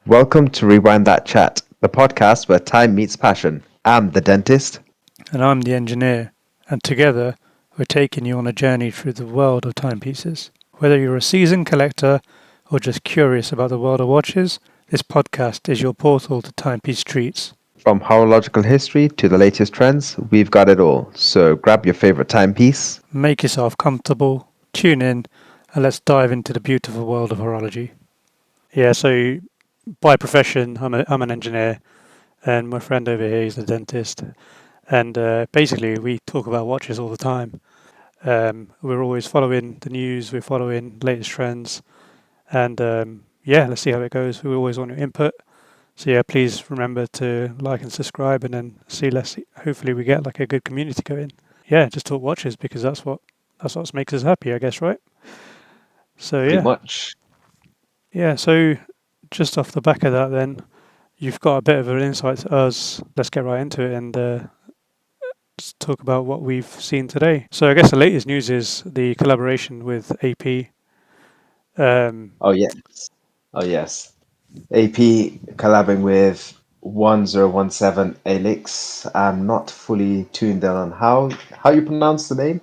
Welcome to Rewind That Chat, the podcast where time meets passion. I'm the dentist. And I'm the engineer, and together we're taking you on a journey through the world of timepieces. Whether you're a seasoned collector or just curious about the world of watches, this podcast is your portal to timepiece treats. From horological history to the latest trends, we've got it all. So grab your favorite timepiece. Make yourself comfortable, tune in, and let's dive into the beautiful world of horology. Yeah, so by profession, I'm an engineer, and my friend over here is a dentist. And basically, we talk about watches all the time. We're always following the news, we're following latest trends, and let's see how it goes. We always want your input. So yeah, please remember to like and subscribe, and then hopefully we get like a good community going. Yeah, just talk watches because that's what makes us happy, I guess, right? So Pretty yeah, much. yeah. So just off the back of that, then you've got a bit of an insight to us. Let's get right into it and just talk about what we've seen today. So I guess the latest news is the collaboration with AP. Oh, yes. Oh, yes. AP collabing with 1017 ALYX. I'm not fully tuned in on how you pronounce the name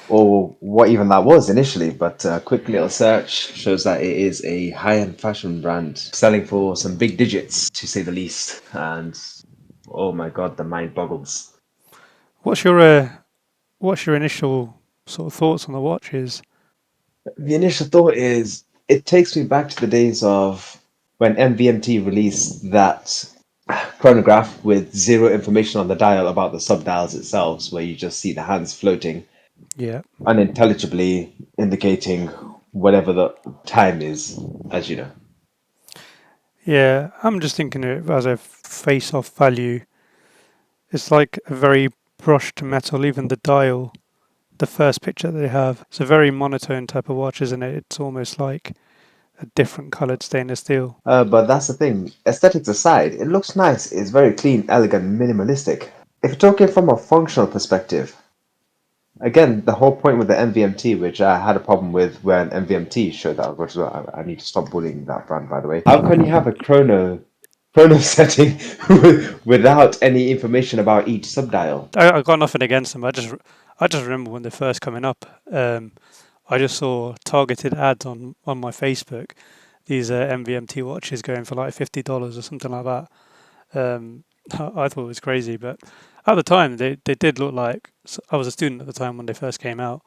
or what even that was initially, but a quick little search shows that it is a high-end fashion brand selling for some big digits, to say the least. And oh my God, the mind boggles. What's your initial sort of thoughts on the watches? The initial thought is it takes me back to the days of when MVMT released that chronograph with zero information on the dial about the subdials itself, where you just see the hands floating Yeah, unintelligibly indicating whatever the time is, as you know. yeah. I'm just thinking of it as a face-off value. It's like a very brushed metal. Even the dial, the first picture they have, it's a very monotone type of watch, isn't it? It's almost like a different coloured stainless steel. But that's the thing. Aesthetics aside, it looks nice. It's very clean, elegant, minimalistic. If you're talking from a functional perspective, again, the whole point with the MVMT, which I had a problem with when MVMT showed that, which is why I need to stop bullying that brand, by the way. How can you have a chrono setting without any information about each subdial? I got nothing against them. I just remember when they're first coming up. I just saw targeted ads on my Facebook. These MVMT watches going for like $50 or something like that. I thought it was crazy, but at the time they did look like. I was a student at the time when they first came out,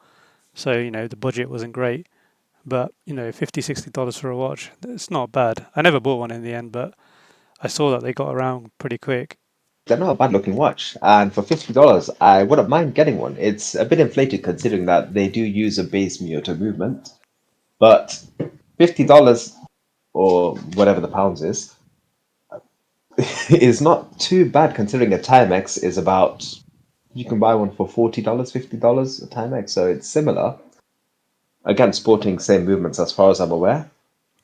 so the budget wasn't great. But $50-$60 for a watch, it's not bad. I never bought one in the end, but I saw that they got around pretty quick. They're not a bad looking watch, and for $50, I wouldn't mind getting one. It's a bit inflated considering that they do use a base Miyota movement, but $50 or whatever the pounds is is not too bad considering a Timex is about you can buy one for $40, $50 a Timex, so it's similar. Again, sporting same movements as far as I'm aware.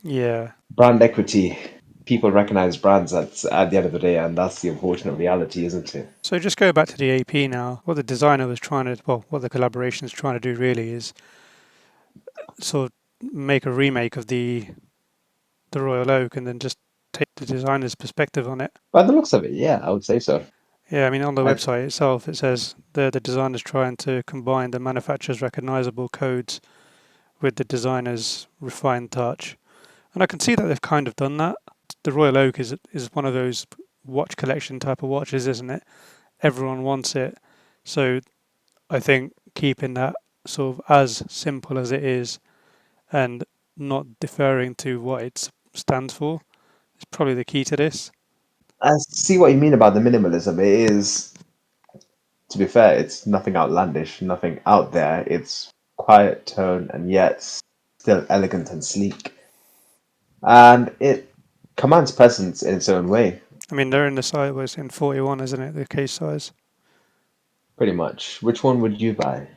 Yeah. Brand equity, people recognize brands at the end of the day, and that's the unfortunate reality, isn't it? So just go back to the AP now. What the designer was trying to, well, what the collaboration is trying to do really is sort of make a remake of the Royal Oak and then just take the designer's perspective on it. By the looks of it, yeah, I would say so. Yeah, I mean on the And website itself it says the designer's trying to combine the manufacturer's recognizable codes with the designer's refined touch. And I can see that they've kind of done that. The Royal Oak is one of those watch collection type of watches, isn't it? Everyone wants it. So I think keeping that sort of as simple as it is and not deferring to what it stands for is probably the key to this. I see what you mean about the minimalism. It is, to be fair, it's nothing outlandish, nothing out there. It's quiet tone and yet still elegant and sleek. And it commands presence in its own way, I mean, they're in the size was in 41, isn't it? The case size. pretty much. Which one would you buy?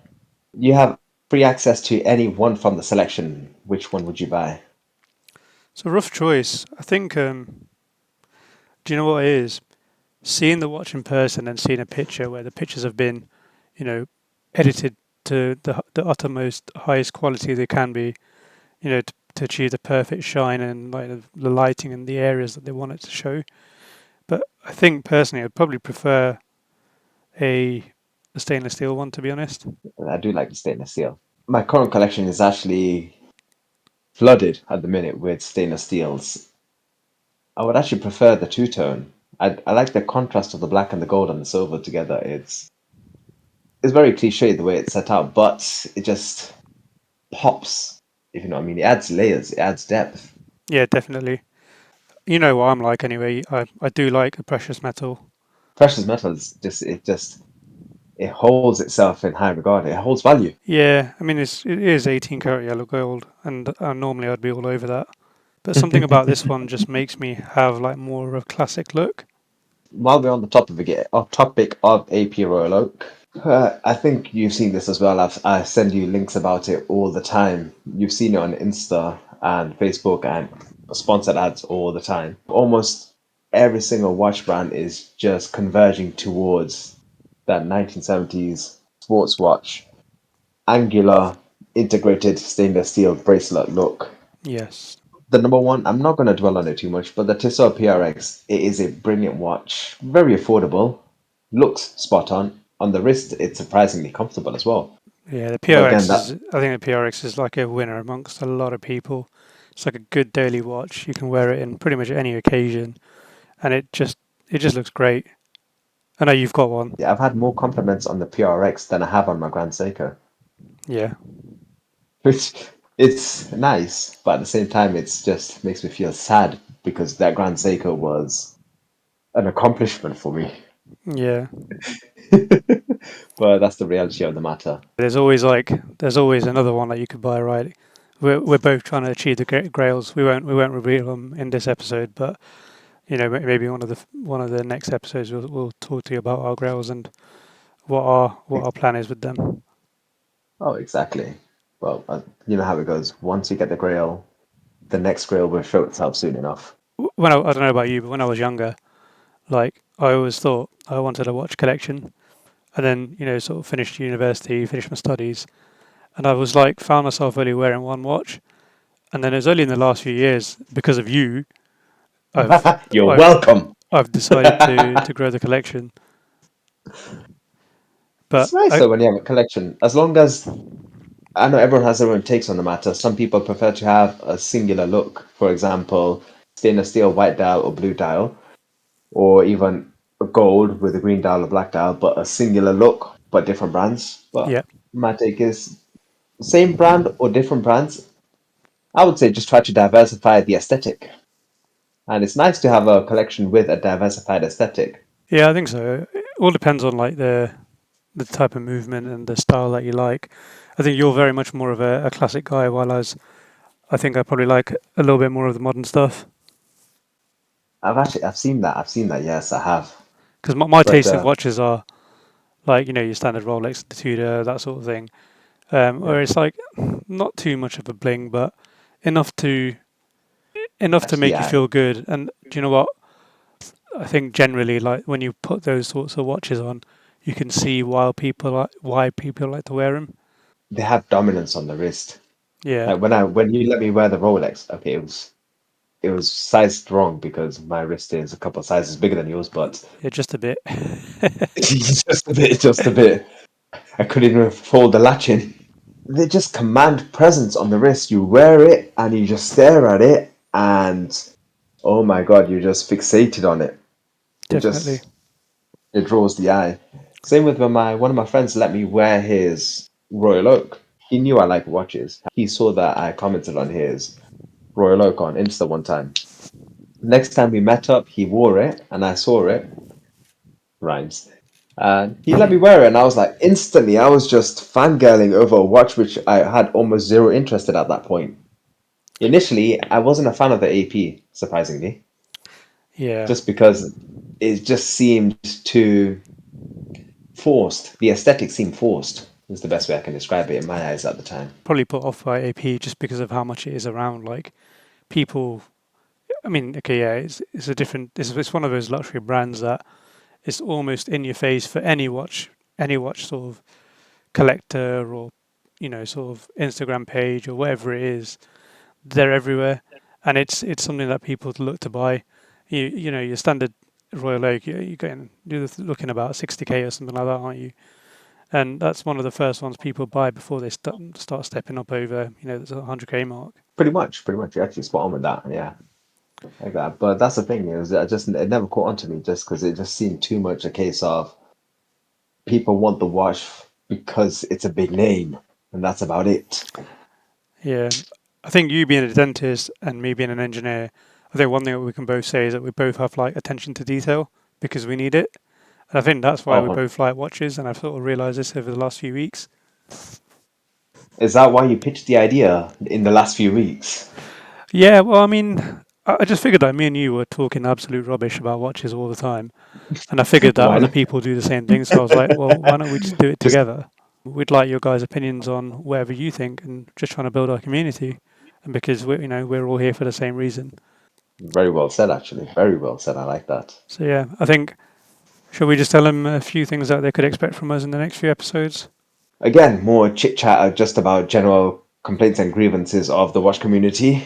You have free access to any one from the selection. Which one would you buy? It's a rough choice. I think. Do you know what it is? Seeing the watch in person and seeing a picture where the pictures have been, you know, edited to the uttermost highest quality they can be. to achieve the perfect shine and like the lighting and the areas that they want it to show. But I think personally, I'd probably prefer a, a stainless steel one, to be honest. I do like the stainless steel. My current collection is actually flooded at the minute with stainless steels. I would actually prefer the two-tone. I like the contrast of the black and the gold and the silver together. It's very cliche the way it's set out, but it just pops, if you know what I mean. It adds layers, it adds depth. Yeah, definitely. You know what I'm like anyway. I do like a precious metal. Precious metals just it holds itself in high regard. It holds value. Yeah, I mean it is 18 karat yellow gold, and normally I'd be all over that. But something about this one just makes me have like more of a classic look. While we're on the topic of AP Royal Oak, I think you've seen this as well. I send you links about it all the time. You've seen it on Insta and Facebook and sponsored ads all the time. Almost every single watch brand is just converging towards that 1970s sports watch, angular, integrated stainless steel bracelet look. Yes. The number one, I'm not going to dwell on it too much, but the Tissot PRX, it is a brilliant watch. Very affordable, looks spot on. On the wrist, it's surprisingly comfortable as well. Yeah, the But again, PRX that is. I think the PRX is like a winner amongst a lot of people. It's like a good daily watch. You can wear it in pretty much any occasion, and it just looks great. I know you've got one. yeah, I've had more compliments on the PRX than I have on my Grand Seiko, Yeah, which it's nice, but at the same time, it's just makes me feel sad because that Grand Seiko was an accomplishment for me. yeah. But that's the reality of the matter. There's always another one that you could buy, right? We're both trying to achieve the grails. We won't reveal them in this episode, but maybe one of the next episodes we'll talk to you about our grails and what our plan is with them. Oh, exactly. Well, you know how it goes. Once you get the grail, the next grail will show itself soon enough. I don't know about you, but when I was younger, like I always thought I wanted a watch collection, and then sort of finished university, finished my studies, and I was like found myself only wearing one watch, and then it was only in the last few years because of you, I've You're I've welcome. I've decided to grow the collection. But It's nice I though when you have a collection, as long as I know everyone has their own takes on the matter. Some people prefer to have a singular look, for example, stainless steel white dial or blue dial, or even a gold with a green dial or black dial, but a singular look, but different brands. But yeah my take is same brand or different brands. I would say just try to diversify the aesthetic. And it's nice to have a collection with a diversified aesthetic. yeah I think so. It all depends on like the type of movement and the style that you like. I think you're very much more of a classic guy, while I think I probably like a little bit more of the modern stuff. I've seen that. I've seen that. Yes, I have. Because my But taste in watches are like your standard Rolex, the Tudor, that sort of thing. yeah, Where it's like not too much of a bling, but enough to enough to catch the make you eye. feel good. And do you know what? I think generally, like when you put those sorts of watches on, you can see why people like to wear them. They have dominance on the wrist. Yeah, Like when you let me wear the Rolex, okay, it was sized wrong because my wrist is a couple of sizes bigger than yours, but yeah, just a bit. just a bit, just a bit. I couldn't even fold the latch in. They just command presence on the wrist. You wear it and you just stare at it, and oh my God, you're just fixated on it. It Definitely. just it draws the eye. Same with when my one of my friends let me wear his Royal Oak. He knew I like watches. He saw that I commented on his Royal Oak on Insta one time. Next time we met up, he wore it and I saw it. Rhymes. And he let me wear it, and I was like, instantly, I was just fangirling over a watch which I had almost zero interest in at that point. Initially, I wasn't a fan of the AP, surprisingly, Yeah, just because it just seemed too forced. The aesthetic seemed forced, is the best way I can describe it in my eyes at the time. probably put off by AP just because of how much it is around. Like people, I mean, okay, yeah, it's a different. It's one of those luxury brands that it's almost in your face for any watch sort of collector or sort of Instagram page or whatever it is. they're everywhere, and it's something that people look to buy. You know your standard Royal Oak, you're looking about 60K or something like that, aren't you? And that's one of the first ones people buy before they start stepping up over the 100K mark. Pretty much. You're actually spot on with that. Yeah, like that. But that's the thing is, it never caught on to me just because it just seemed too much a case of people want the watch because it's a big name, and that's about it. Yeah, I think you being a dentist and me being an engineer, I think one thing that we can both say is that we both have like attention to detail because we need it. And I think that's why we Oh, both like watches, and I've sort of realised this over the last few weeks. is that why you pitched the idea in the last few weeks? Yeah, well, I mean, I just figured that me and you were talking absolute rubbish about watches all the time, and I figured that Why other not? people do the same thing. So I was like, well, why don't we just do it Just together? We'd like your guys' opinions on whatever you think, and just trying to build our community. And because we're all here for the same reason. very well said, actually. Very well said. I like that. So yeah, I think shall we just tell them a few things that they could expect from us in the next few episodes? Again, more chit chat just about general complaints and grievances of the watch community.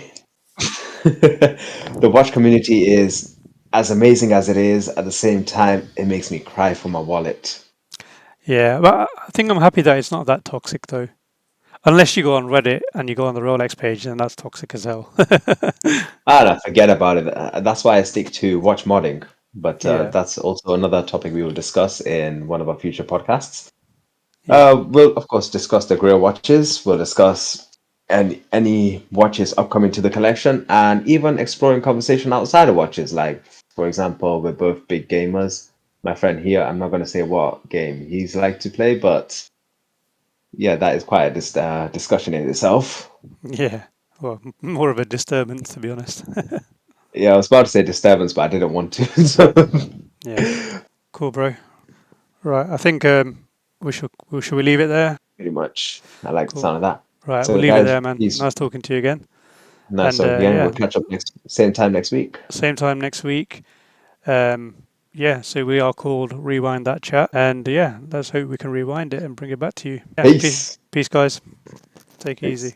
The watch community is as amazing as it is. At the same time, it makes me cry for my wallet. Yeah, but I think I'm happy that it's not that toxic though. Unless you go on Reddit and you go on the Rolex page, then that's toxic as hell. Ah, forget about it. That's why I stick to watch modding. But Yeah, that's also another topic we will discuss in one of our future podcasts. yeah, We'll of course discuss the Grail watches. We'll discuss any watches upcoming to the collection, and even exploring conversation outside of watches. Like, for example, we're both big gamers. My friend here, I'm not going to say what game he's like to play, but yeah, that is quite a discussion in itself. yeah. Well, more of a disturbance, to be honest. Yeah, I was about to say disturbance, but I didn't want to. So, Yeah, cool, bro. Right, I think should we leave it there? pretty much, I like the Cool. sound of that. Right, we'll So, leave it guys, there, man. peace. Nice talking to you again. Nice And talking again. yeah, We'll catch up next same time next week. same time next week. Yeah, so we are called Rewind That Chat. And yeah, let's hope we can rewind it and bring it back to you. Yeah, peace, Peace. peace guys. Take it Peace. easy.